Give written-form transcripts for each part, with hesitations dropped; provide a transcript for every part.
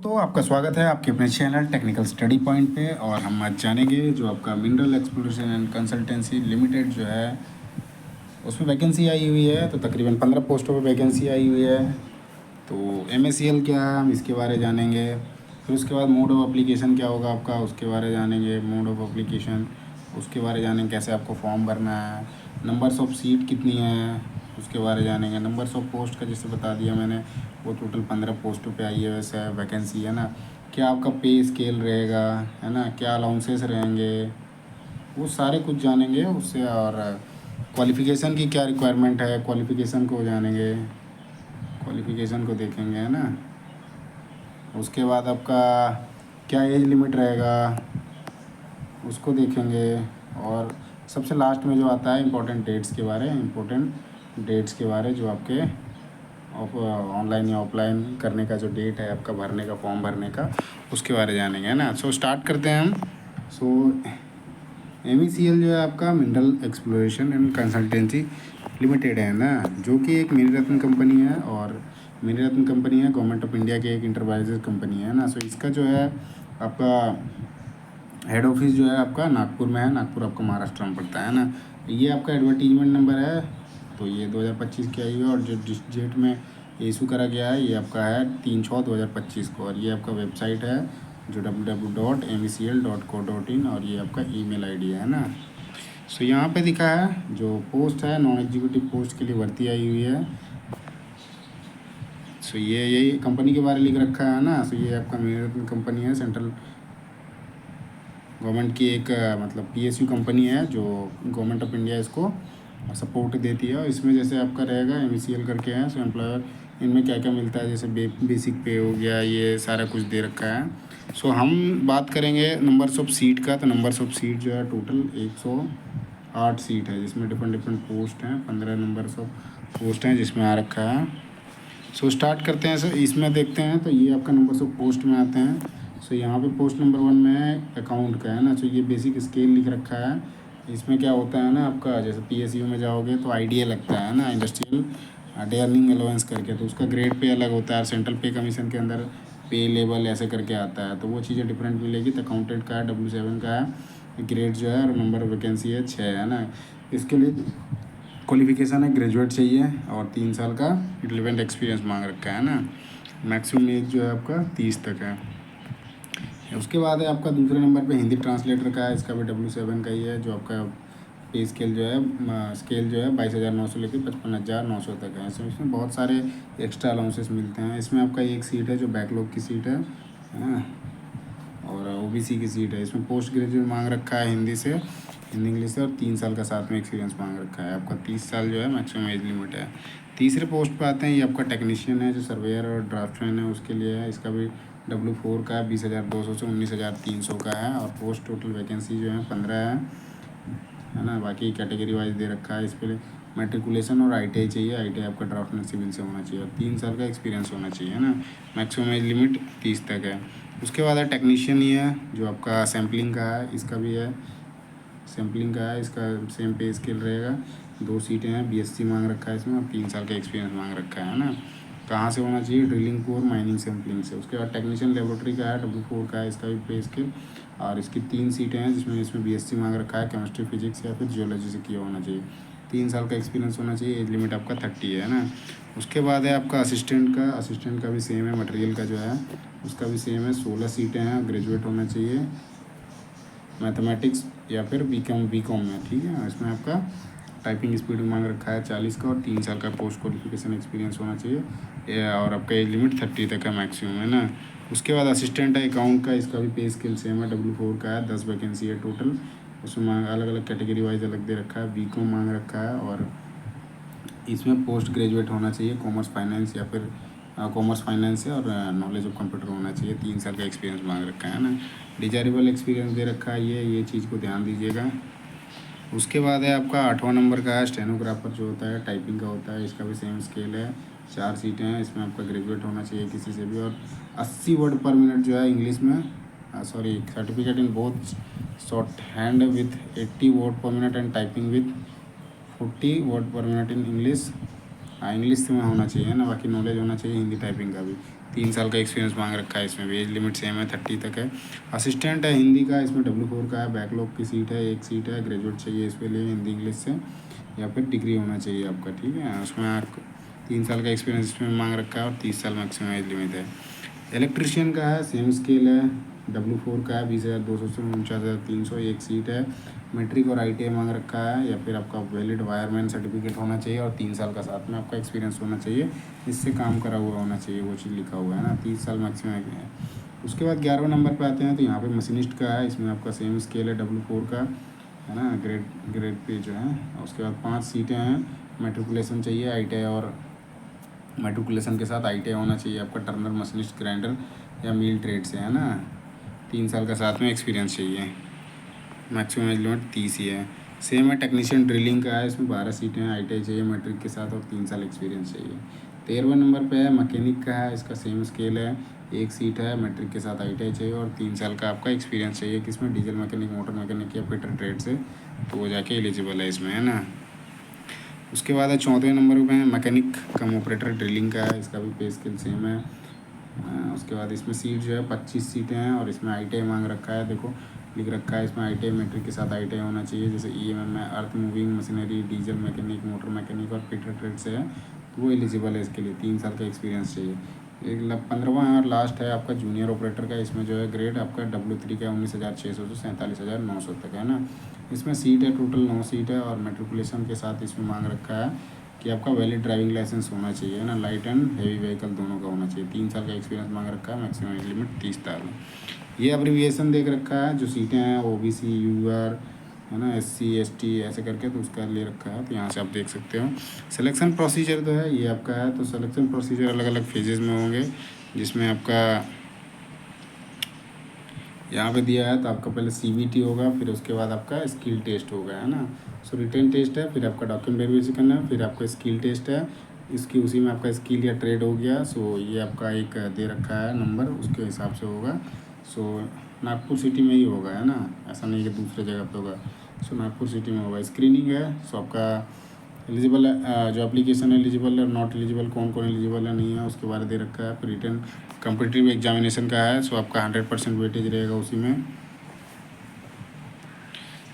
तो आपका स्वागत है आपके अपने चैनल टेक्निकल स्टडी पॉइंट पे। और हम आज जानेंगे जो आपका mineral exploration and consultancy limited जो है उसमें वैकेंसी आई हुई है। तो तकरीबन 15 पोस्टों पे वैकेंसी आई हुई है। तो MACL क्या है, हम इसके बारे में जानेंगे। फिर उसके बाद मोड ऑफ एप्लीकेशन क्या होगा आपका, उसके बारे में जानेंगे। मोड ऑफ एप्लीकेशन उसके बारे में जानेंगे, कैसे आपको फॉर्म भरना है। नंबर्स ऑफ सीट कितनी है उसके बारे में जानेंगे। नंबर्स ऑफ पोस्ट का जैसे बता दिया मैंने, वो टोटल 15 पोस्टों पे आई है वैसे वैकेंसी है ना। क्या आपका पे स्केल रहेगा है ना, क्या अलाउंसेस रहेंगे, वो सारे कुछ जानेंगे उससे। और क्वालिफ़िकेशन की क्या रिक्वायरमेंट है, क्वालिफ़िकेशन को जानेंगे, क्वालिफ़िकेशन को देखेंगे है ना। उसके बाद आपका क्या एज लिमिट रहेगा उसको देखेंगे। और सबसे लास्ट में जो आता है इम्पोर्टेंट डेट्स के बारे जो आपके ऑनलाइन या ऑफलाइन करने का जो डेट है आपका भरने का, फॉर्म भरने का, उसके बारे में जानेंगे है ना। सो स्टार्ट करते हैं हम। MACL जो है आपका mineral exploration and consultancy limited है ना, जो कि एक मिनी रत्न कंपनी है। और मिनी रत्न कंपनी है गवर्नमेंट ऑफ इंडिया की एक इंटरप्राइजेज कंपनी है ना। सो इसका जो है आपका हेड ऑफिस जो है आपका नागपुर में है। नागपुर आपका महाराष्ट्र में पड़ता है ना। ये आपका एडवर्टीजमेंट नंबर है, तो ये 2025 की आई हुई है। और जो जिस डेट में इशू करा गया है ये आपका है 3/6/2025 को। और ये आपका वेबसाइट है जो www.macl.co.in, और ये आपका ईमेल आईडी है ना। सो यहाँ पे दिखा है जो पोस्ट है नॉन एग्जीक्यूटिव पोस्ट के लिए भर्ती आई हुई है। सो ये यही कंपनी के बारे में लिख रखा है ना। सो ये आपका मेरी कंपनी है, सेंट्रल गवर्नमेंट की एक मतलब PSU कंपनी है जो गवर्नमेंट ऑफ इंडिया इसको सपोर्ट देती है। और इसमें जैसे आपका रहेगा MACL करके है। सो एम्प्लॉयर इनमें क्या क्या मिलता है, जैसे बेसिक पे हो गया, ये सारा कुछ दे रखा है। सो हम बात करेंगे नंबर्स ऑफ सीट का। तो नंबर्स ऑफ सीट जो है टोटल 108 सीट है, जिसमें डिफरेंट पोस्ट हैं। 15 नंबर्स ऑफ पोस्ट हैं जिसमें आ रखा है। सो स्टार्ट करते हैं। सर इसमें देखते हैं तो ये आपका नंबर्स ऑफ पोस्ट में आते हैं। सो यहाँ पे पोस्ट नंबर 1 में है अकाउंट का है ना। सो ये बेसिक स्केल लिख रखा है। इसमें क्या होता है ना, आपका जैसे PSU में जाओगे तो IDA लगता है ना, इंडस्ट्रियल डे अर्निंग अलाउंस करके। तो उसका ग्रेड पे अलग होता है। सेंट्रल पे कमीशन के अंदर पे लेवल ऐसे करके आता है, तो वो चीज़ें डिफरेंट मिलेगी। तो अकाउंटेंट का है W7 का है, ग्रेड जो है और नंबर वैकेंसी है 6 है ना। इसके लिए क्वालिफिकेशन है ग्रेजुएट चाहिए और 3 साल का रिलेवेंट एक्सपीरियंस मांग रखा है ना। मैक्सिमम एज जो है आपका 30 तक है। उसके बाद है आपका दूसरे नंबर पे हिंदी ट्रांसलेटर का है। इसका भी W7 का ही है। जो आपका पे स्केल जो है स्केल जो है 22,900 लेकर 55,900 तक है। इसमें बहुत सारे एक्स्ट्रा अलाउंसेस मिलते हैं। इसमें आपका एक सीट है जो बैकलॉग की सीट है ना, और OBC की सीट है। इसमें पोस्ट ग्रेजुएट मांग रखा है हिंदी इंग्लिश से, और 3 साल का साथ में एक्सपीरियंस मांग रखा है। आपका 30 साल जो है मैक्सिमम एज लिमिट है। तीसरे पोस्ट पे आते हैं, ये आपका टेक्नीशियन है जो सर्वेयर और ड्राफ्टमैन है उसके लिए है। इसका भी W4 का है, 20,200 से 19,300 का है। और पोस्ट टोटल वैकेंसी जो है 15 है ना। बाकी कैटेगरी वाइज दे रखा है। इस पर मैट्रिकुलेशन और ITI चाहिए। ITI आपका ड्राफ्टमैन सिविल से होना चाहिए और 3 साल का एक्सपीरियंस होना चाहिए ना। मैक्सिमम एज लिमिट 30 तक है। उसके बाद है टेक्नीशियन ही है जो आपका सैम्पलिंग का है। इसका भी है सैम्पलिंग का है। इसका सेम पे स्केल रहेगा। 2 सीटें हैं, BSc मांग रखा है इसमें, और 3 साल का एक्सपीरियंस मांग रखा है ना। कहाँ से होना चाहिए, ड्रिलिंग कोर माइनिंग सैम्पलिंग से। उसके बाद टेक्नीशियन लेबोरेटरी का है, W4 का है। इसका भी पे स्केल, और इसकी 3 सीटें हैं जिसमें BSc मांग रखा है, केमिस्ट्री फिजिक्स या फिर जियोलॉजी से किया होना चाहिए। 3 साल का एक्सपीरियंस होना चाहिए। एज लिमिट आपका 30 है ना। उसके बाद है आपका असिस्टेंट का भी सेम है। मटेरियल का जो है उसका भी सेम है। 16 सीटें हैं, ग्रेजुएट होना चाहिए मैथमेटिक्स या फिर बीकॉम में, ठीक है। इसमें आपका टाइपिंग स्पीड मांग रखा है 40 का, और 3 साल का पोस्ट क्वालिफिकेशन एक्सपीरियंस होना चाहिए। और आपका एज लिमिट 30 तक का मैक्सिमम है ना। उसके बाद असिस्टेंट है अकाउंट का। इसका भी पे स्केल सेम है, W4 का है। 10 वैकेंसी है टोटल। उसमें अलग अलग कैटेगरी वाइज अलग दे रखा है। बीकॉम मांग रखा है, और इसमें पोस्ट ग्रेजुएट होना चाहिए कॉमर्स फाइनेंस या फिर कॉमर्स फाइनेंस है, और नॉलेज ऑफ कंप्यूटर होना चाहिए। 3 साल का एक्सपीरियंस मांग रखा है ना। डिजायरेबल एक्सपीरियंस दे रखा है, ये चीज़ को ध्यान दीजिएगा। उसके बाद है आपका 8वां नंबर का है स्टेनोग्राफर जो होता है, टाइपिंग का होता है। इसका भी सेम स्केल है। 4 सीटें हैं। इसमें आपका ग्रेजुएट होना चाहिए किसी से भी, और 80 वर्ड पर मिनट जो है इंग्लिश में, certificate in both short hand with 80 word पर minute and typing with 40 word पर मिनट इन इंग्लिश। इंग्लिश में होना चाहिए ना। बाकी नॉलेज होना चाहिए हिंदी टाइपिंग का भी। 3 साल का एक्सपीरियंस मांग रखा है। इसमें भी एज लिमिट सेम है, 30 तक है। असिस्टेंट है हिंदी का, इसमें W4 का है। बैकलॉग की सीट है, एक सीट है। ग्रेजुएट चाहिए इसके लिए हिंदी इंग्लिश से, या फिर डिग्री होना चाहिए आपका, ठीक है। उसमें आपको 3 साल का एक्सपीरियंस इसमें मांग रखा है और 30 साल मैक्सिमम एज लिमिट है। इलेक्ट्रिशियन का है, सेम स्केल है। W4 का है, 20,200 से 49,300, एक सीट है। मैट्रिक और ITI मांग रखा है, या फिर आपका वैलिड वायरमैन सर्टिफिकेट होना चाहिए और 3 साल का साथ में आपका एक्सपीरियंस होना चाहिए। इससे काम करा हुआ होना चाहिए, वो चीज़ लिखा हुआ है ना, 30 साल मैक्सिमम है। उसके बाद 11वें नंबर पे आते हैं, तो यहाँ पे मशीनिस्ट का है। इसमें आपका सेम स्केल है W4 का, है ना, ग्रेड ग्रेड पे जो है। उसके बाद 5 सीटें हैं। मेट्रिकुलेशन चाहिए, ITI और मेट्रिकुलेशन के साथ ITI होना चाहिए आपका। टर्नर, मशीनिस्ट, ग्राइंडर या मील ट्रेड से, है ना। 3 साल का साथ में एक्सपीरियंस चाहिए। मैक्सिमम एज लिमिट 30 ही है। सेम है टेक्नीशियन ड्रिलिंग का है, इसमें 12 सीटें हैं। ITI चाहिए मैट्रिक के साथ और 3 साल एक्सपीरियंस चाहिए। 13वें नंबर पे है मैकेनिक का है, इसका सेम स्केल है, एक सीट है। मैट्रिक के साथ ITI चाहिए और 3 साल का आपका एक्सपीरियंस चाहिए। किसमें? डीजल मैकेनिक, मोटर मैकेनिक या फिटर ट्रेड से, तो वो जाके एलिजिबल है इसमें, है ना। उसके बाद है 14वें नंबर पे है मैकेनिक कम ऑपरेटर ड्रिलिंग का है, इसका भी पे स्केल सेम है। उसके बाद इसमें सीट जो है 25 सीटें हैं और इसमें ITI मांग रखा है। देखो लिख रखा है इसमें ITI, मैट्रिक के साथ ITI होना चाहिए। जैसे EMM में earth moving machinery, diesel mechanic, motor mechanic और फिटर ट्रेड से है, तो वो एलिजिबल है इसके लिए। 3 साल का एक्सपीरियंस चाहिए। 15वां और लास्ट है आपका जूनियर ऑपरेटर का। इसमें जो है ग्रेड आपका W3 का 19,600 से 47,900 तक है ना। इसमें सीट है टोटल 9 सीट है और मेट्रिकुलेशन के साथ इसमें मांग रखा है कि आपका वैलिड ड्राइविंग लाइसेंस होना चाहिए, है ना। लाइट एंड हेवी व्हीकल दोनों का होना चाहिए। 3 साल का एक्सपीरियंस मांग रखा है। मैक्सिमम एज लिमिट 30 साल। ये अब्रीविएशन देख रखा है, जो सीटें हैं OBC, UR, है ना, SC ST ऐसे करके, तो उसका ले रखा है, तो यहाँ से आप देख सकते हो। सिलेक्शन प्रोसीजर जो है ये आपका है, तो सिलेक्शन प्रोसीजर अलग अलग फेजेज़ में होंगे, जिसमें आपका यहाँ पे दिया है। तो आपका पहले CBT होगा, फिर उसके बाद आपका स्किल टेस्ट होगा, है ना। सो रिटन टेस्ट है, फिर आपका डॉक्यूमेंट वेरिफिकेशन है, फिर आपका स्किल टेस्ट है। इसकी उसी में आपका स्किल या ट्रेड हो गया। सो ये आपका एक दे रखा है नंबर, उसके हिसाब से होगा। सो नागपुर सिटी में ही होगा, है ना, ऐसा नहीं कि दूसरे जगह पे होगा। सो नागपुर सिटी में होगा। स्क्रीनिंग है, सो आपका एलिजिबल है, जो एप्लीकेशन एलिजिबल है, नॉट एलिजिबल, कौन कौन एलिजिबल है नहीं है, उसके बारे दे रखा है। फिर रिटर्न कम्पिटिटिव एग्जामिनेशन का है, सो आपका 100% वेटेज रहेगा उसी में।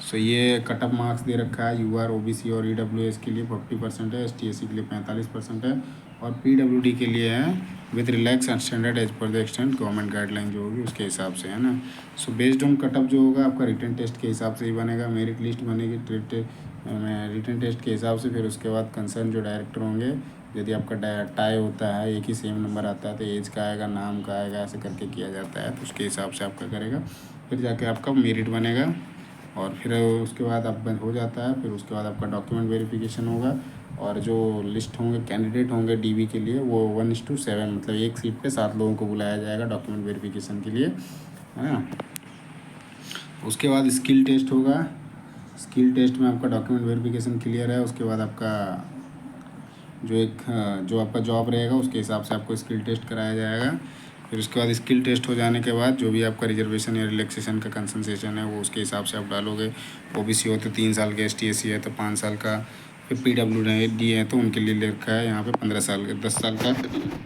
सो ये कट ऑफ मार्क्स दे रखा है। UR, OBC और EWS के लिए 40% है, ST SC के लिए 45% है और PWD के लिए है with relax and standard as per the extent government guideline जो होगी उसके हिसाब से, है ना। So based on cut off जो होगा आपका रिटर्न टेस्ट के हिसाब से ही बनेगा। मेरिट लिस्ट बनेगी रिटर्न टेस्ट के हिसाब से। फिर उसके बाद कंसर्न जो डायरेक्टर होंगे, यदि आपका टाई होता है, एक ही सेम नंबर आता है, तो एज का आएगा, नाम का आएगा, ऐसे करके किया जाता है, तो उसके हिसाब से आपका करेगा। फिर जाके आपका मेरिट बनेगा और फिर उसके बाद आप बंद हो जाता है। फिर उसके बाद आपका डॉक्यूमेंट वेरिफिकेशन होगा और जो लिस्ट होंगे कैंडिडेट होंगे DB के लिए, वो 1:7, मतलब एक सीट पे 7 लोगों को बुलाया जाएगा डॉक्यूमेंट वेरिफिकेशन के लिए, है ना। उसके बाद स्किल टेस्ट होगा। स्किल टेस्ट में आपका डॉक्यूमेंट वेरिफिकेशन क्लियर है, उसके बाद आपका जो आपका जॉब रहेगा उसके हिसाब से आपको स्किल टेस्ट कराया जाएगा। फिर उसके बाद स्किल टेस्ट हो जाने के बाद जो भी आपका रिजर्वेशन या रिलैक्सेशन का कंसनसेशन है वो उसके हिसाब से आप डालोगे। OBC हो तो 3 साल का, ST SC है तो 5 साल का, फिर PWD है तो उनके लिए ले रखा है यहाँ पे 15 साल का, 10 साल का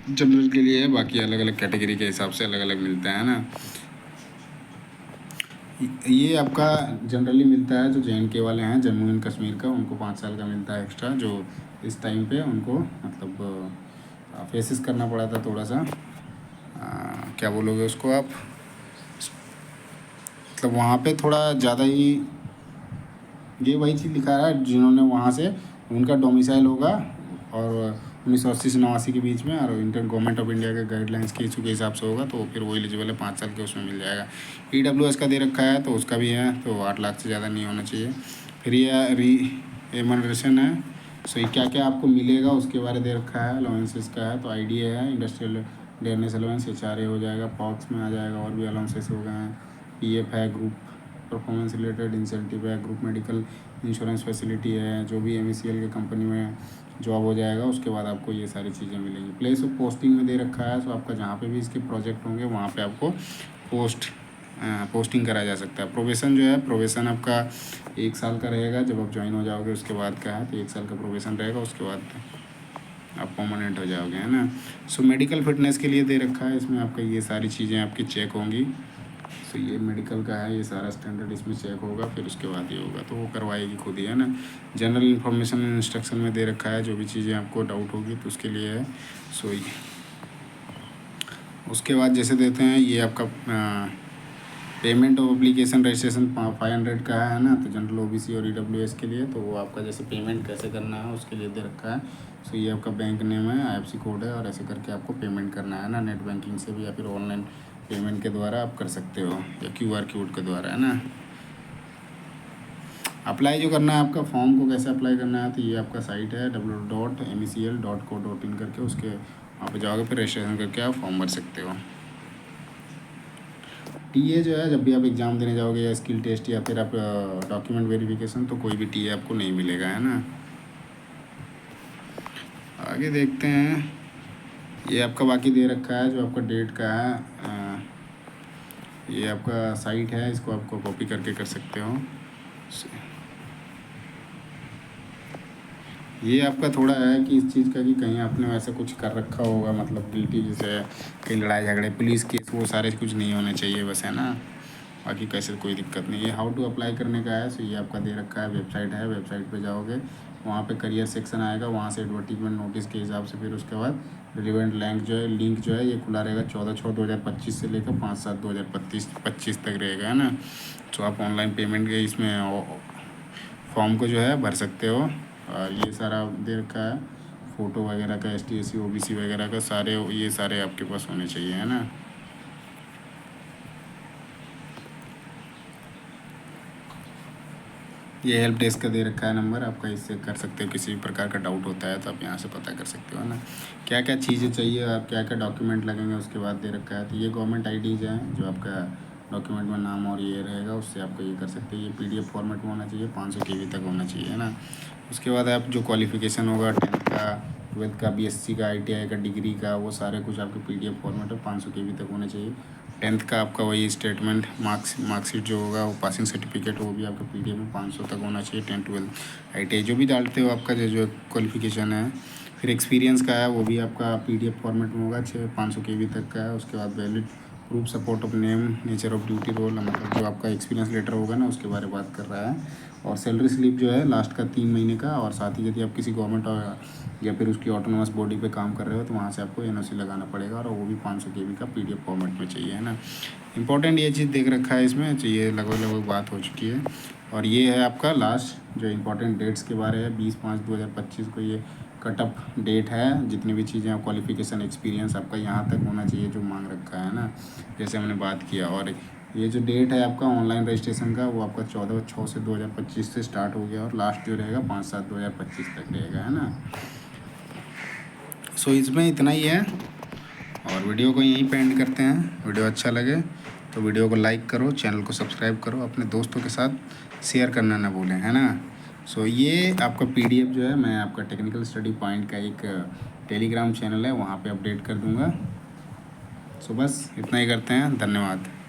जनरल के लिए है। बाकी अलग अलग कैटेगरी के हिसाब से अलग अलग मिलता है ना। ये आपका जनरली मिलता है जो JNK वाले हैं, जम्मू एंड कश्मीर का, उनको 5 साल का मिलता है एक्स्ट्रा, जो इस टाइम पे उनको मतलब फेसिस करना पड़ा था थोड़ा सा। क्या बोलोगे उसको आप, मतलब वहाँ पे थोड़ा ज़्यादा ही, ये वही चीज़ लिखा है जिन्होंने वहाँ से, उनका डोमिसाइल होगा और 1980 से 89 के बीच में, और इंडियन गवर्नमेंट ऑफ इंडिया के गाइडलाइंस के इशू के हिसाब से होगा, तो फिर वो एलिजिबल है, 5 साल के उसमें मिल जाएगा। EWS का दे रखा है तो उसका भी है, तो 8 लाख से ज़्यादा नहीं होना चाहिए। फिर ये रिमनरेशन है, सो ये क्या क्या आपको मिलेगा उसके बारे दे रखा है। अलाउंसेस का है तो IDA है, इंडस्ट्रियल डेयरनेस अलाउंस, HRA हो जाएगा, पॉक्स में आ जाएगा, और भी अलाउंसेस हो गए हैं। PF है, ग्रुप परफॉर्मेंस रिलेटेड इंसेंटिव है, ग्रुप मेडिकल इंश्योरेंस फैसिलिटी है, जो भी MECL के कंपनी में जॉब हो जाएगा उसके बाद आपको ये सारी चीज़ें मिलेंगी। प्लेस ऑफ पोस्टिंग में दे रखा है, सो आपका जहाँ पे भी इसके प्रोजेक्ट होंगे वहाँ पे आपको पोस्टिंग करा जा सकता है। प्रोबेशन जो है, प्रोबेशन आपका 1 साल का रहेगा, जब आप ज्वाइन हो जाओगे उसके बाद का है, तो 1 साल का प्रोबेशन रहेगा। उसके बाद आप परमानेंट हो जाओगे, है ना। सो मेडिकल फिटनेस के लिए दे रखा है इसमें, आपका ये सारी चीज़ें आपकी चेक होंगी। सो ये मेडिकल का है, ये सारा स्टैंडर्ड इसमें चेक होगा, फिर उसके बाद ये होगा, तो वो करवाएगी खुद ही, है ना। जनरल इन्फॉर्मेशन इंस्ट्रक्शन में दे रखा है, जो भी चीज़ें आपको डाउट होगी तो उसके लिए है। सो ये उसके बाद जैसे देते हैं ये आपका पेमेंट ऑफ एप्लीकेशन रजिस्ट्रेशन 500 का है ना। तो जनरल ओबीसी और ईडब्ल्यूएस के लिए तो वो आपका जैसे पेमेंट कैसे करना है उसके लिए दे रखा है। सो ये आपका बैंक नेम है, आईएफएससी कोड है, और ऐसे करके आपको पेमेंट करना है ना, नेट बैंकिंग से भी या फिर ऑनलाइन पेमेंट के द्वारा आप कर सकते हो, या क्यूआर कोड के द्वारा, है ना। अप्लाई जो करना है आपका फॉर्म को कैसे अप्लाई करना है, तो ये आपका साइट है www.mecl.co.in करके, उसके वहाँ पे जाओगे, फिर रजिस्ट्रेशन करके आप फॉर्म भर सकते हो। टीए जो है, जब भी आप एग्ज़ाम देने जाओगे या स्किल टेस्ट या फिर आप डॉक्यूमेंट वेरिफिकेशन, तो कोई भी टीए आपको नहीं मिलेगा, है ना। आगे देखते हैं, ये आपका बाकी दे रखा है जो आपका डेट का है। ये आपका साइट है, इसको आपको कॉपी करके कर सकते हो। ये आपका थोड़ा है कि इस चीज़ का कि कहीं आपने वैसे कुछ कर रखा होगा, मतलब गिल्टी, जैसे कहीं लड़ाई झगड़े, पुलिस केस, वो सारे कुछ नहीं होने चाहिए बस, है ना। बाकी कैसे कोई दिक्कत नहीं है। हाउ टू अप्लाई करने का है, सो ये आपका दे रखा है, वेबसाइट है, वेबसाइट पे जाओगे, वहाँ पे करियर सेक्शन आएगा, वहाँ से एडवर्टीजमेंट नोटिस के हिसाब से, फिर उसके बाद रिलेवेंट लिंक जो है ये खुला रहेगा 14/6/2025 से लेकर 5/7/2025 तक रहेगा, है ना। तो आप ऑनलाइन पेमेंट के इसमें फॉर्म को जो है भर सकते हो। और ये सारा दे रखा है, फ़ोटो वगैरह का, ST SC OBC वगैरह का, सारे ये सारे आपके पास होने चाहिए, है ना। ये हेल्प डेस्क का दे रखा है नंबर आपका, इससे कर सकते हो, किसी भी प्रकार का डाउट होता है तो आप यहाँ से पता कर सकते हो, है ना। क्या क्या चीज़ें चाहिए और क्या क्या डॉक्यूमेंट लगेंगे उसके बाद दे रखा है। तो ये गवर्नमेंट IDs हैं, जो आपका डॉक्यूमेंट में नाम और ये रहेगा, उससे आपको ये कर सकते हैं। ये PDF फॉर्मेट में होना चाहिए, 500 KB तक होना चाहिए, है ना। उसके बाद आप जो क्वालिफ़िकेशन होगा 10th का, 12th का, BSc का, ITI का, डिग्री का, वो सारे कुछ आपके PDF फॉर्मेट में 500 KB तक होने चाहिए। 10th का आपका वही स्टेटमेंट, मार्कशीट जो होगा, वो पासिंग सर्टिफिकेट, वो भी आपका PDF में 500 तक होना चाहिए। 10th 12th ITI जो भी डालते हो आपका जो क्वालिफिकेशन है। फिर एक्सपीरियंस का है, वो भी आपका PDF फॉर्मेट में होगा, 500 KB तक का है। उसके बाद valid proof support of name, nature of duty role, मतलब जो आपका एक्सपीरियंस लेटर होगा ना, उसके बारे में बात कर रहा है। और सैलरी स्लिप जो है लास्ट का 3 महीने का, और साथ ही यदि आप किसी गवर्नमेंट या फिर उसकी ऑटोनोमस बॉडी पे काम कर रहे हो तो वहाँ से आपको NOC लगाना पड़ेगा, और वो भी 500 KB का PDF फॉर्मेट में चाहिए, है ना। इंपॉर्टेंट ये चीज़ देख रखा है इसमें, तो ये लगभग बात हो चुकी है। और ये है आपका लास्ट जो इंपॉर्टेंट डेट्स के बारे है, 20/5/2025 को ये कट ऑफ डेट है। जितनी भी चीज़ें आप क्वालिफिकेशन, एक्सपीरियंस आपका यहाँ तक होना चाहिए जो मांग रखा है ना, जैसे हमने बात किया। और ये जो डेट है आपका ऑनलाइन रजिस्ट्रेशन का, वो आपका 14/6/2025 से स्टार्ट हो गया, और लास्ट जो रहेगा 5/7/2025 तक रहेगा, है ना। सो इसमें इतना ही है, और वीडियो को यहीं पे एंड करते हैं। वीडियो अच्छा लगे तो वीडियो को लाइक करो, चैनल को सब्सक्राइब करो, अपने दोस्तों के साथ शेयर करना ना भूलें, है ना। सो ये आपका PDF जो है, मैं आपका टेक्निकल स्टडी पॉइंट का एक टेलीग्राम चैनल है, वहाँ पे अपडेट कर दूँगा। सो बस इतना ही करते हैं, धन्यवाद।